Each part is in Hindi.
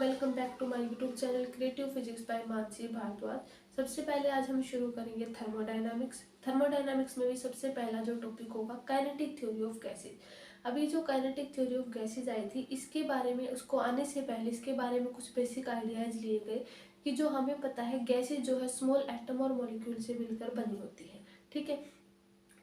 Welcome back to my YouTube channel creative physics by Mansi Bhardwaj. सबसे पहले आज हम शुरू करेंगे थर्मोडायनामिक्स। थर्मोडायनामिक्स में भी सबसे पहला जो टॉपिक होगा काइनेटिक थ्योरी ऑफ गैसेज। अभी जो काइनेटिक थ्योरी ऑफ गैसेज आई थी इसके बारे में, उसको आने से पहले इसके बारे में कुछ बेसिक आइडियाज लिए गए कि जो हमें पता है गैसेज जो है स्मॉल एटम और मॉलिक्यूल से मिलकर बनी होती है। ठीक है,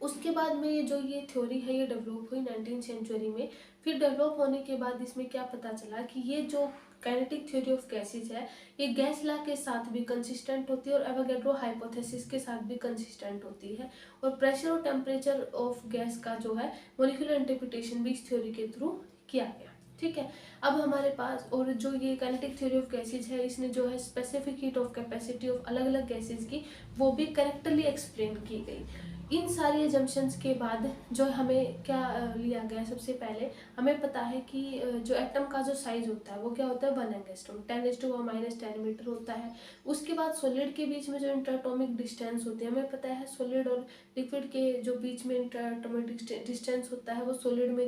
उसके बाद में ये थ्योरी है ये डेवलप हुई 19 सेंचुरी में। फिर डेवलप होने के बाद इसमें क्या पता चला कि ये जो काइनेटिक थ्योरी ऑफ गैसेज है ये गैस लॉ के साथ भी कंसिस्टेंट होती है और एवोगैड्रो हाइपोथेसिस के साथ भी कंसिस्टेंट होती है। और प्रेशर और टेम्परेचर ऑफ गैस का जो है मॉलिक्यूलर इंटरप्रिटेशन भी इस थ्योरी के थ्रू किया गया। ठीक है, अब हमारे पास और जो ये काइनेटिक थ्योरी ऑफ गैसेज है इसने जो है specific heat of capacity of अलग अलग गैसेज की वो भी करेक्टली एक्सप्लेन की गई। इन सारी एजम्पशंस के बाद जो हमें क्या लिया गया, सबसे पहले हमें पता है कि जो एटम का जो साइज होता है वो क्या होता है 1 एंगस्ट्रॉम 10⁻⁻10 मीटर होता है। उसके बाद सॉलिड के बीच में जो इंटरएटॉमिक डिस्टेंस होती है, हमें पता है सॉलिड और लिक्विड के जो बीच में इंटरएटॉमिक डिस्टेंस होता है वो सॉलिड में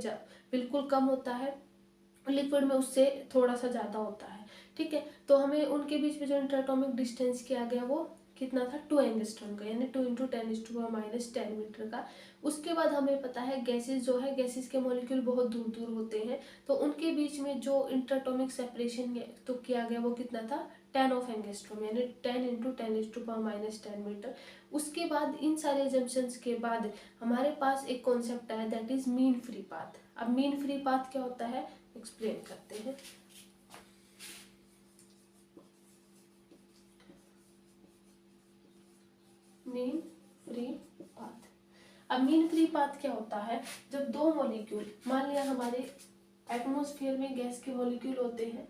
बिल्कुल कम होता है, लिक्विड में उससे थोड़ा सा ज़्यादा होता है। ठीक है, तो हमें उनके बीच में जो इंटरएटॉमिक डिस्टेंस किया गया वो कितना था 2 एंगस्ट्रॉम का, यानी 2 × 10⁻⁻10 मीटर का। उसके बाद हमें पता है गैसेस जो है, गैसेस के मॉलिक्यूल बहुत दूर दूर होते हैं, तो उनके बीच में जो इंटरएटॉमिक सेपरेशन तो किया गया वो कितना था 10 ऑफ एंगस्ट्रॉम, यानी 10 × 10⁻⁻10 मीटर। उसके बाद इन सारे एजम्पशंस के बाद हमारे पास एक कॉन्सेप्ट आया, that is mean free path. अब मीन फ्री पाथ क्या होता है एक्सप्लेन करते हैं। Mean free path. अब मीन फ्री पाथ क्या होता है, जब दो मॉलिक्यूल, मान लिया हमारे एटमॉस्फेयर में गैस के मॉलिक्यूल होते हैं,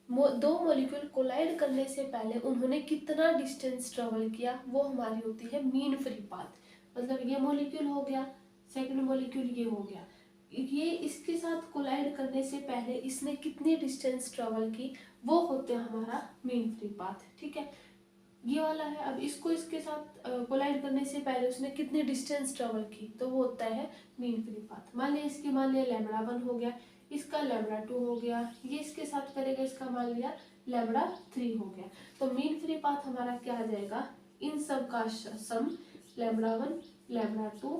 दो मॉलिक्यूल कोलाइड करने से पहले उन्होंने कितना डिस्टेंस ट्रेवल किया वो हमारी होती है मीन फ्री पाथ। मतलब ये मॉलिक्यूल हो गया, सेकंड मॉलिक्यूल ये हो गया, ये इसके साथ कोलाइड करने से पहले इसने कितनी डिस्टेंस ट्रेवल की वो होते हैं हमारा मीन फ्री पाथ। ठीक है, ये वाला है। अब इसको इसके साथ कोलाइड करने से पहले उसने कितनी डिस्टेंस ट्रेवल की तो वो होता है मीन फ्री पाथ। मान लिया इसकी, मान लिया λ1 हो गया, इसका λ2 हो गया, ये इसके साथ करेगा, इसका मान लिया λ3 हो गया। तो मीन फ्री पाथ हमारा क्या आ जाएगा, इन सब का सम λ1 λ2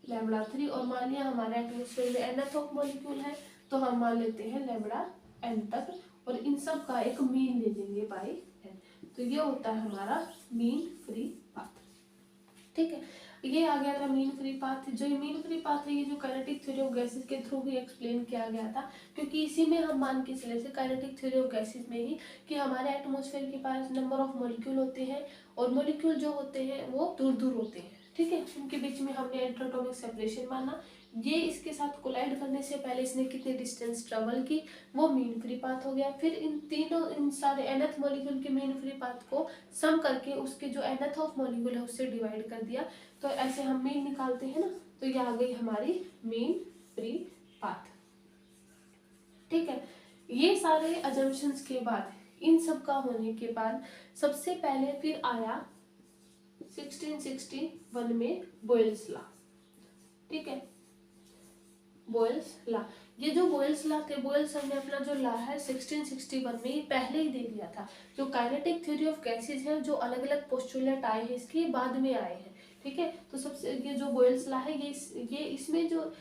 λ3, और मान लिया हमारे एटमॉस्फेयर में nth ऑफ मॉलिक्यूल है तो हम मान लेते हैं λn तक, और इन सब का एक मीन ले लेंगे बाई n। तो ये होता है हमारा मीन फ्री पाथ। ठीक है, ये आ गया था मीन फ्री पाथ। जो मीन फ्री पाथ है ये जो काइनेटिक थ्योरी ऑफ गैसेस के थ्रू ही एक्सप्लेन किया गया था, क्योंकि इसी में हम मान के चले थे काइनेटिक थ्योरी ऑफ गैसेस में ही कि हमारे एटमॉस्फेयर के पास नंबर ऑफ मॉलिक्यूल होते हैं और मॉलिक्यूल जो होते हैं वो दूर दूर होते हैं। ठीक है, उनके बीच में हमने इंटरएटॉमिक सेपरेशन माना, ये इसके साथ कोलाइड करने से पहले इसने कितनी डिस्टेंस ट्रेवल की वो मीन फ्री पाथ हो गया। फिर इन सारे nth मॉलिक्यूल के मीन फ्री पाथ को सम करके उसके जो nth ऑफ मॉलिक्यूल है उससे डिवाइड कर दिया, तो ऐसे हम मीन निकालते हैं ना, तो ये आ गई हमारी मीन फ्री पाथ। ठीक है, ये सारे अजम्पशंस के बाद, इन सब का होने के बाद सबसे पहले फिर आया 1661 में बॉयल्स लॉ। ठीक है, बॉयल्स लॉ, ये जो बॉयल्स लॉ थे, बॉयल्स ने अपना जो लॉ है 1661 में ये पहले ही दे दिया था। जो काइनेटिक थ्योरी ऑफ गैसेज है, जो अलग अलग पोस्टुलेट आए हैं इसके बाद में आए हैं। ठीक है, तो सबसे ये जो बॉयल्स लॉ है ये इसमें जो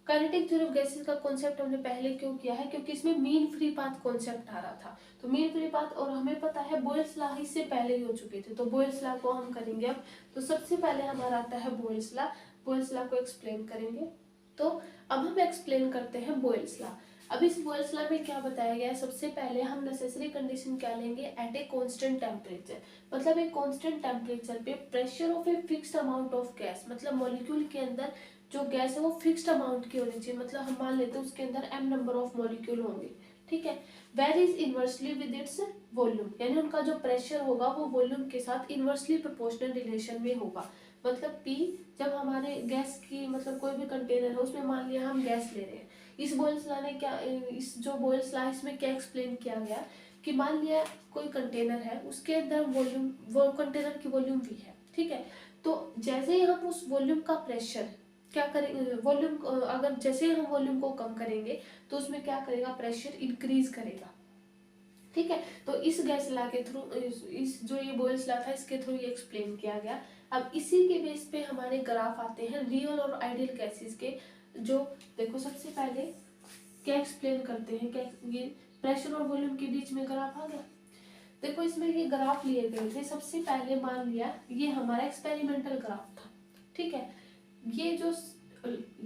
काइनेटिक थ्योरी ऑफ गैसेज का कॉन्सेप्ट हमने पहले क्यों किया है, क्योंकि इसमें मीन फ्री पाथ कॉन्सेप्ट आ रहा था। तो मीन फ्री पाथ, और हमें पता है बॉयल्स लॉ इससे पहले ही हो चुके थे, तो बॉयल्स लॉ को हम करेंगे अब। तो सबसे पहले हमारा आता है बॉयल्स लॉ, बॉयल्स लॉ को एक्सप्लेन करेंगे। तो अब हम एक्सप्लेन करते हैं बॉयल्स लॉ। अब इस बॉयल्स लॉ में क्या बताया गया है, सबसे पहले हम नेसेसरी कंडीशन क्या लेंगे, एट ए कांस्टेंट टेम्परेचर, मतलब एक कांस्टेंट टेम्परेचर पे pressure of a fixed amount of gas, मतलब मॉलिक्यूल के अंदर जो गैस है वो फिक्स्ड अमाउंट की होनी चाहिए, मतलब हम मान लेते हैं उसके अंदर m नंबर ऑफ मॉलिक्यूल होंगे। ठीक है, varies inversely with its volume, यानी उनका जो प्रेशर होगा वो वॉल्यूम के साथ इनवर्सली प्रोपोर्शनल रिलेशन में होगा। मतलब P, जब हमारे गैस की, मतलब कोई भी कंटेनर है उसमें मान लिया हम गैस ले रहे हैं, इस बॉयल्स लॉ ने क्या, इस जो बॉयल्स लॉ इसमें क्या एक्सप्लेन किया गया कि मान लिया कोई कंटेनर है, उसके अंदर वॉल्यूम, वो कंटेनर की वॉल्यूम V है। ठीक है, तो जैसे ही हम उस वॉल्यूम का प्रेशर क्या करेंगे, वॉल्यूम अगर जैसे हम वॉल्यूम को कम करेंगे तो उसमें क्या करेगा, प्रेशर इंक्रीज करेगा। ठीक है। तो इस गैस लॉ के थ्रू, इस जो ये बोयल्स लॉ था इसके थ्रू ये एक्सप्लेन किया गया। अब इसी के बेस पे हमारे ग्राफ आते हैं रियल और आइडियल गैसेस के। जो देखो सबसे पहले क्या एक्सप्लेन करते हैं, क्या ये प्रेशर और वॉल्यूम के बीच में ग्राफ आ गया। देखो इसमें ये ग्राफ लिए गए थे। सबसे पहले मान लिया ये हमारा एक्सपेरिमेंटल ग्राफ था, ठीक है। ये जो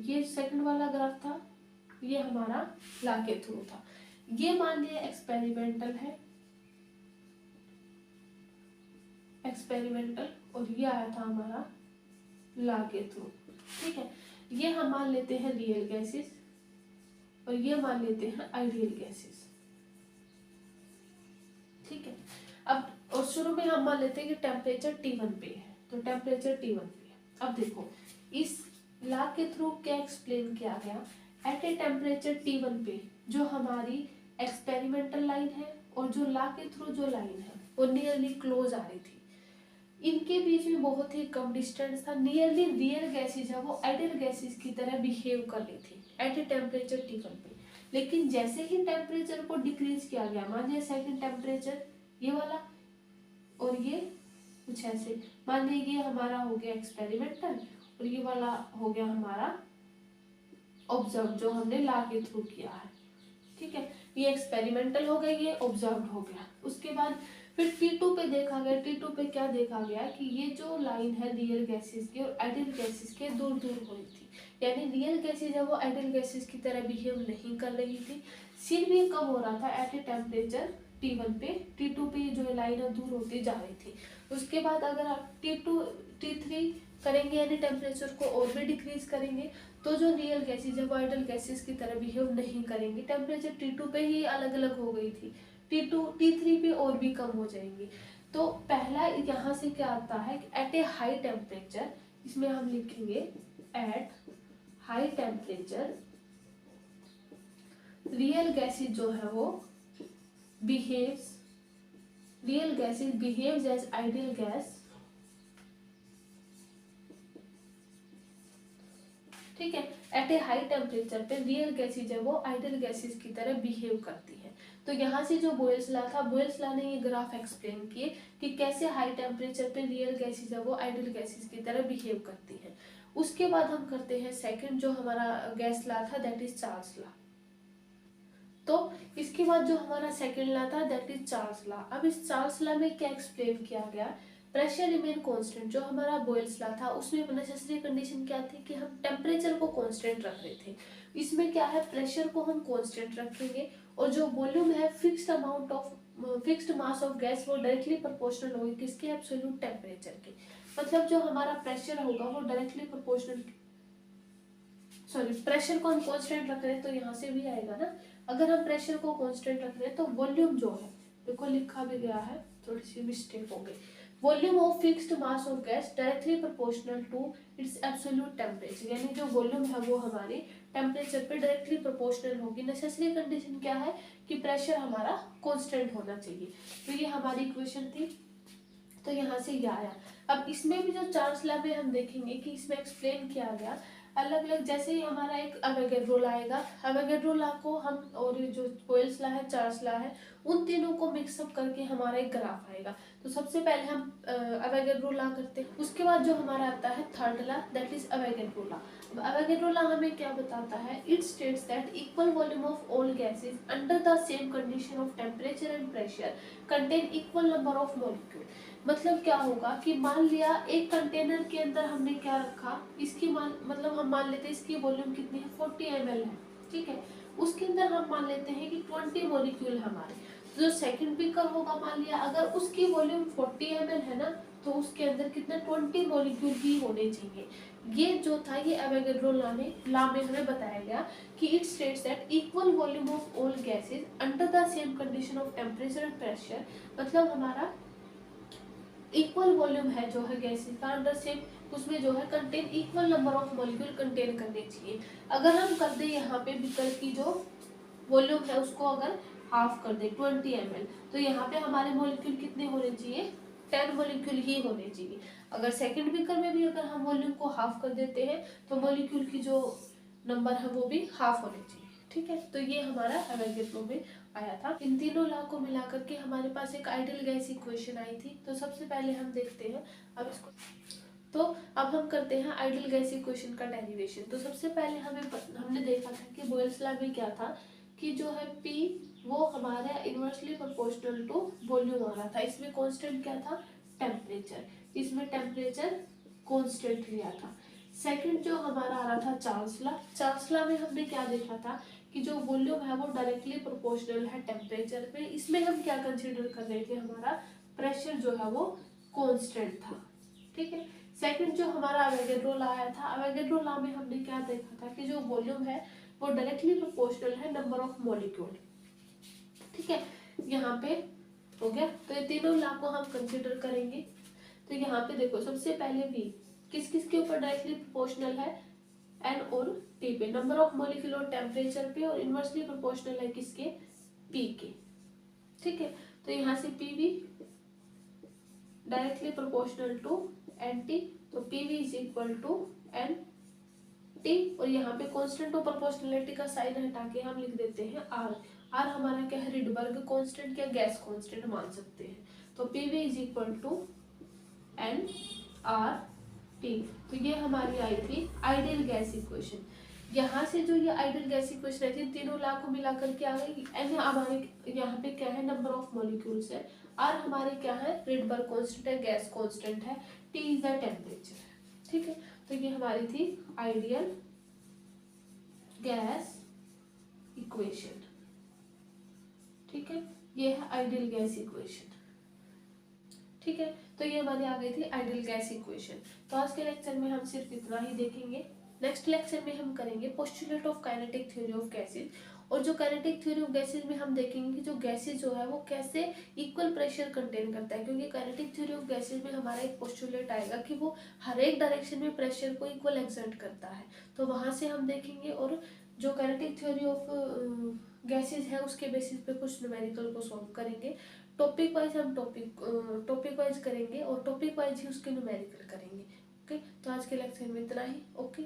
ये सेकंड वाला ग्राफ था ये हमारा लॉ के थ्रू था। ये मान लिया एक्सपेरिमेंटल है, एक्सपेरिमेंटल, और ये आया था हमारा लॉ के थ्रू, ठीक है। ये हम मान लेते हैं रियल गैसेस और ये मान लेते हैं आइडियल गैसेस, ठीक है। अब और शुरू में हम मान लेते हैं कि टेम्परेचर T1 पे है, तो टेम्परेचर T1 पे है। अब देखो इस लॉ के थ्रू क्या एक्सप्लेन किया गया, एट ए टेम्परेचर T1 पे जो हमारी एक्सपेरिमेंटल लाइन है और जो लॉ के थ्रू जो लाइन है वो नियरली क्लोज आ रही थी। इनके बीच में बहुत ही कम डिस्टेंस था। नियरली रियल गैसेज है वो आइडियल गैसेज की तरह बिहेव कर रही थी एट ए टेम्परेचर T1 पे। लेकिन जैसे ही टेम्परेचर को डिक्रीज किया गया, मान लिया सेकंड टेम्परेचर ये वाला और ये कुछ ऐसे, मान लीजिए ये हमारा हो गया एक्सपेरिमेंटल और ये वाला हो गया हमारा ऑब्जर्व जो हमने लॉ के थ्रू किया है, ठीक है। ये एक्सपेरिमेंटल हो गया, ये ऑब्जर्व हो गया। उसके बाद फिर T2 पे देखा गया। T2 पे क्या देखा गया कि ये जो लाइन है रियल गैसेस की और आइडियल गैसेस के दूर दूर हो रही थी, यानी रियल गैसेज है वो आइडियल गैसेस की तरह बिहेव नहीं कर रही थी। सीन भी कब हो रहा था, एट ए टेम्परेचर T1 पे। T2 पे जो लाइन है दूर होती जा रही थी। उसके बाद अगर आप T2 T3 करेंगे यानी टेम्परेचर को और भी डिक्रीज करेंगे तो जो रियल गैसेज है वो आइडियल गैसेज की तरह बिहेव नहीं करेंगी। टेम्परेचर T2 पे ही अलग अलग हो गई थी, T2 T3 पे और भी कम हो जाएंगी। तो पहला यहाँ से क्या आता है कि एट ए हाई टेम्परेचर, इसमें हम लिखेंगे at high temperature real gases जो है वो behaves, real gases behaves as ideal gas, ठीक है। एट ए हाई टेम्परेचर पे रियल गैसेज है वो आइडियल गैसेज की तरह बिहेव करती है। तो यहाँ से जो बोयल्स लॉ था, बोयल्स लॉ ने ये ग्राफ एक्सप्लेन किए कि कैसे हाई टेम्परेचर पे रियल गैसेज है वो आइडियल गैसेज की तरह बिहेव करती है। उसके बाद हम करते हैं सेकंड जो हमारा गैस लॉ था, दैट इज चार्ल्स लॉ। तो इसके बाद जो हमारा सेकंड लॉ था दैट इज चार्ल्स लॉ। अब इस चार्ल्स लॉ में क्या एक्सप्लेन किया गया, प्रेशर रिमेन कांस्टेंट। जो हमारा बॉयल्स लॉ था उसमें नेसेसरी कंडीशन क्या थी कि हम टेम्परेचर को कांस्टेंट रख रहे थे। इसमें क्या है, प्रेशर को हम कांस्टेंट रखेंगे और जो वॉल्यूम है fixed amount of fixed mass of gas वो डायरेक्टली प्रोपोर्शनल होगी किसके, एब्सोल्यूट टेम्परेचर के। मतलब जो हमारा प्रेशर होगा वो डायरेक्टली प्रोपोर्शनल, सॉरी प्रेशर को हम कांस्टेंट रख रहे हैं तो यहाँ से भी आएगा ना। अगर हम प्रेशर को कांस्टेंट रख रहे हैं तो वॉल्यूम जो है, देखो लिखा भी गया है, थोड़ी सी मिस्टेक हो गई, volume of fixed mass of gas directly proportional to its absolute temperature. यानी जो वॉल्यूम है वो हमारे टेम्परेचर पे डायरेक्टली प्रोपोर्शनल होगी। नेसेसरी कंडीशन क्या है कि प्रेशर हमारा कांस्टेंट होना चाहिए। तो ये हमारी इक्वेशन थी, तो यहाँ से ये आया। अब इसमें भी जो चार्ल्स लॉ में हम देखेंगे कि इसमें एक्सप्लेन किया गया अलग अलग, जैसे ही हमारा एक अवोगाड्रो लॉ आएगा, अवोगाड्रो लॉ को हम और जो बॉयल्स लॉ है, चार्ल्स लॉ है, उन तीनों को मिक्सअप करके हमारा एक ग्राफ आएगा। तो सबसे पहले हम अवोगाड्रो लॉ करते हैं। उसके बाद जो हमारा आता है third law, that is Avogadro law. Avogadro law हमें क्या बताता है, it states that equal volume of all gases under the same condition of temperature and pressure contain equal number of molecule. मतलब क्या होगा कि मान लिया एक कंटेनर के अंदर हमने क्या रखा, इसकी मतलब हम मान लेते हैं इसकी वॉल्यूम कितनी है, 40 ml है, ठीक है। उसके अंदर हम मान लेते हैं कि 20 मॉलिक्यूल हमारे। तो जो सेकंड बीकर होगा, मान लिया अगर उसकी वॉल्यूम 40 ml है ना, तो उसके अंदर कितने 20 मॉलिक्यूल ही होने चाहिए। ये जो था ये अवोगाड्रो लॉ में हमें बताया गया कि it states that equal volume of all gases under the same condition of temperature and pressure. मतलब हमारा इक्वल वॉल्यूम है जो है गैसेज का अंडर सेम, उसमें जो है contain equal number of molecule contain करने चाहिए। अगर हम कर दे यहाँ पे विकल्प की जो वॉल्यूम है उसको अगर हाफ कर दे 20 ml, तो यहाँ पे हमारे मॉलिक्यूल कितने होने चाहिए, 10 मॉलिक्यूल ही होने चाहिए। अगर सेकंड विकल्प में भी अगर हम वॉल्यूम को हाफ कर देते हैं तो मॉलिक्यूल की जो नंबर है वो भी हाफ होने चाहिए, ठीक है। तो ये हमारा अवोगाड्रो में आया था। इन तीनों लॉ को मिलाकर के हमारे पास एक आइडियल गैस इक्वेशन आई थी। तो सबसे पहले हम देखते हैं अब इसको। तो अब हम करते हैं आइडियल गैस इक्वेशन का डेरिवेशन। तो सबसे पहले हमने देखा था कि बॉयल्स लॉ में क्या था कि जो है P वो हमारा इनवर्सली प्रोपोर्शनल टू वॉल्यूम आ रहा था। इसमें कांस्टेंट क्या था, टेम्परेचर, इसमें टेम्परेचर कांस्टेंट लिया था। सेकंड जो हमारा आ रहा था चार्ल्स लॉ में हमने क्या देखा था कि जो वॉल्यूम है वो डायरेक्टली प्रोपोर्शनल है टेम्परेचर पे। इसमें हम क्या कंसीडर कर रहे थे, हमारा प्रेशर जो है वो कांस्टेंट था, ठीक है। सेकंड जो हमारा अवोगाड्रो लॉ आया था, अवोगाड्रो लॉ में हमने क्या देखा था कि जो वॉल्यूम है वो डायरेक्टली प्रोपोर्शनल है नंबर ऑफ मॉलिक्यूल, ठीक है। यहाँ पे हो गया। तो ये तीनों लॉ को हम कंसीडर करेंगे। तो यहाँ पे देखो सबसे पहले V किस किस के ऊपर डायरेक्टली प्रोपोर्शनल है, N और T पे, नंबर ऑफ मॉलिक्यूल और टेम्परेचर पे, और इनवर्सली प्रोपोर्शनल है किसके, P के, ठीक है। तो यहाँ से PV directly proportional to NT, तो PV is equal to NT, और यहाँ पे कांस्टेंट ऑफ प्रोपोर्शनलिटी का साइन हटा के हम लिख देते हैं R। R हमारा क्या है, रिडबर्ग कांस्टेंट या गैस कांस्टेंट मान सकते हैं। तो PV is equal to NRT। तो ये हमारी आई थी आइडियल गैस इक्वेशन। यहाँ से जो ये आइडियल गैस इक्वेशन आई थी तीनों लॉ को मिला करके आ गई। N हमारे यहाँ पे क्या है, नंबर ऑफ मॉलिक्यूल्स है। R हमारे क्या है, रिडबर्ग कांस्टेंट है, गैस कांस्टेंट है। T इज द टेम्परेचर, ठीक है। तो ये हमारी थी आइडियल गैस इक्वेशन, ठीक है। ये है आइडियल गैस इक्वेशन, ठीक है। तो ये हमारी आ गई थी आइडियल गैस इक्वेशन। तो आज के लेक्चर में हम सिर्फ इतना ही देखेंगे। नेक्स्ट लेक्चर में हम करेंगे postulate of kinetic theory of gases. और जो काइनेटिक थ्योरी ऑफ गैसेज में हम देखेंगे कि जो गैसेज जो है वो कैसे इक्वल प्रेशर कंटेन करता है, क्योंकि काइनेटिक थ्योरी ऑफ गैसेज में हमारा एक पोस्टुलेट आएगा कि वो हर एक डायरेक्शन में प्रेशर को इक्वल एक्सर्ट करता है। तो वहाँ से हम देखेंगे। और जो काइनेटिक थ्योरी ऑफ गैसेज है उसके बेसिस पे कुछ न्यूमेरिकल को सॉल्व करेंगे। टॉपिक वाइज हम टॉपिक वाइज करेंगे और टॉपिक वाइज ही उसके न्यूमेरिकल करेंगे। ओके, तो आज के लेक्चर में इतना ही। ओके।